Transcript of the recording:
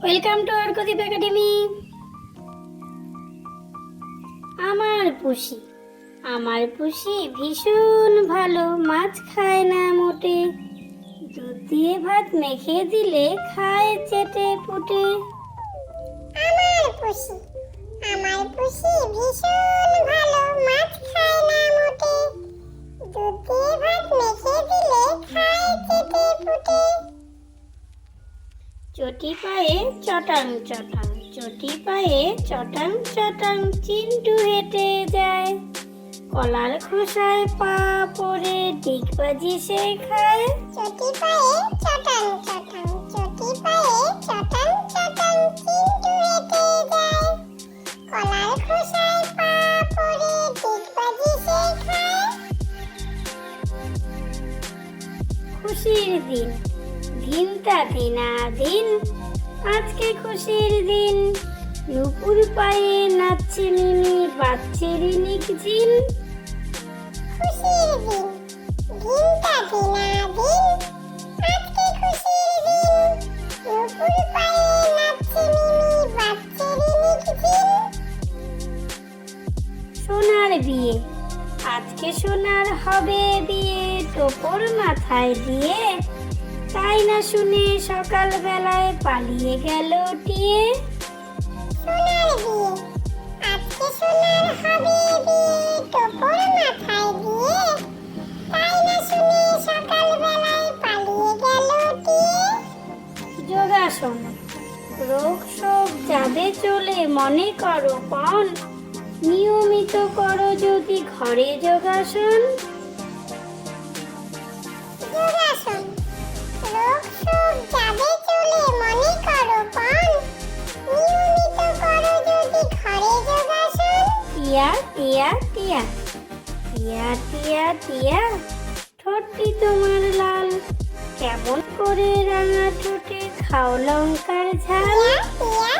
Welcome to ArkoDeep Academy। আমার পুষি ভীষণ ভালো, মাছ খায় না মোটে, দুধ দিয়ে ভাত মেখে দিলে খায় চেটে পুটে। আমার পুষি ভীষণ ভালো, মাছ খায় না মোটে, দুধ দিয়ে ভাত মেখে দিলে খায় চেটে পুটে। চটি পায়ে চটাং চটাং, চটি পায়ে চটাং চটাং, চিন্টু হেঁটে যায়। কলার খোসায় পা পড়ে ডিগবাজি সে খায়। চটি পায়ে চটাং চটাং, চটি পায়ে চটাং চটাং, চিন্টু হেঁটে যায়। কলার খোসায় পা পড়ে ডিগবাজি সে খায়। খুশির দিন, দিনটা দিনাদিন, আজকে খুশির দিন। নুপুর পায়ে নাচছে মিনি, বাজছে রিনিক ঝিন। খুশির দিন, দিনটা দিনাদিন, আজকে খুশির দিন। নুপুর পায়ে নাচছে মিনি, বাজছে রিনিক ঝিন। সোনার বিয়ে, আজকে সোনার হবে বিয়ে, টোপর মাথায় দিয়ে। তাই না শুনে সকাল বেলায় পালিয়ে গেল টিয়ে। সোনার বিয়ে, আজকে সোনার হবে বিয়ে, টোপর মাথায় দিয়ে। তাই না শুনে সকাল বেলায় পালিয়ে গেল টিয়ে। যোগাসন, রোগ শোক যাবে চলে, মনে করো পণ। নিয়মিত করো যদি ঘরে যোগাসন। যোগাসন, রোগ শোক যাবে চলে, মনে করো পণ। নিয়মিত করো যদি ঘরে যোগাসন। টিয়া টিয়া টিয়া, টিয়া টিয়া টিয়া, ঠোঁটটি তোমার লাল, কেমন করে রাঙা ঠোঁটে খাও লঙ্কার ঝাল। টিয়া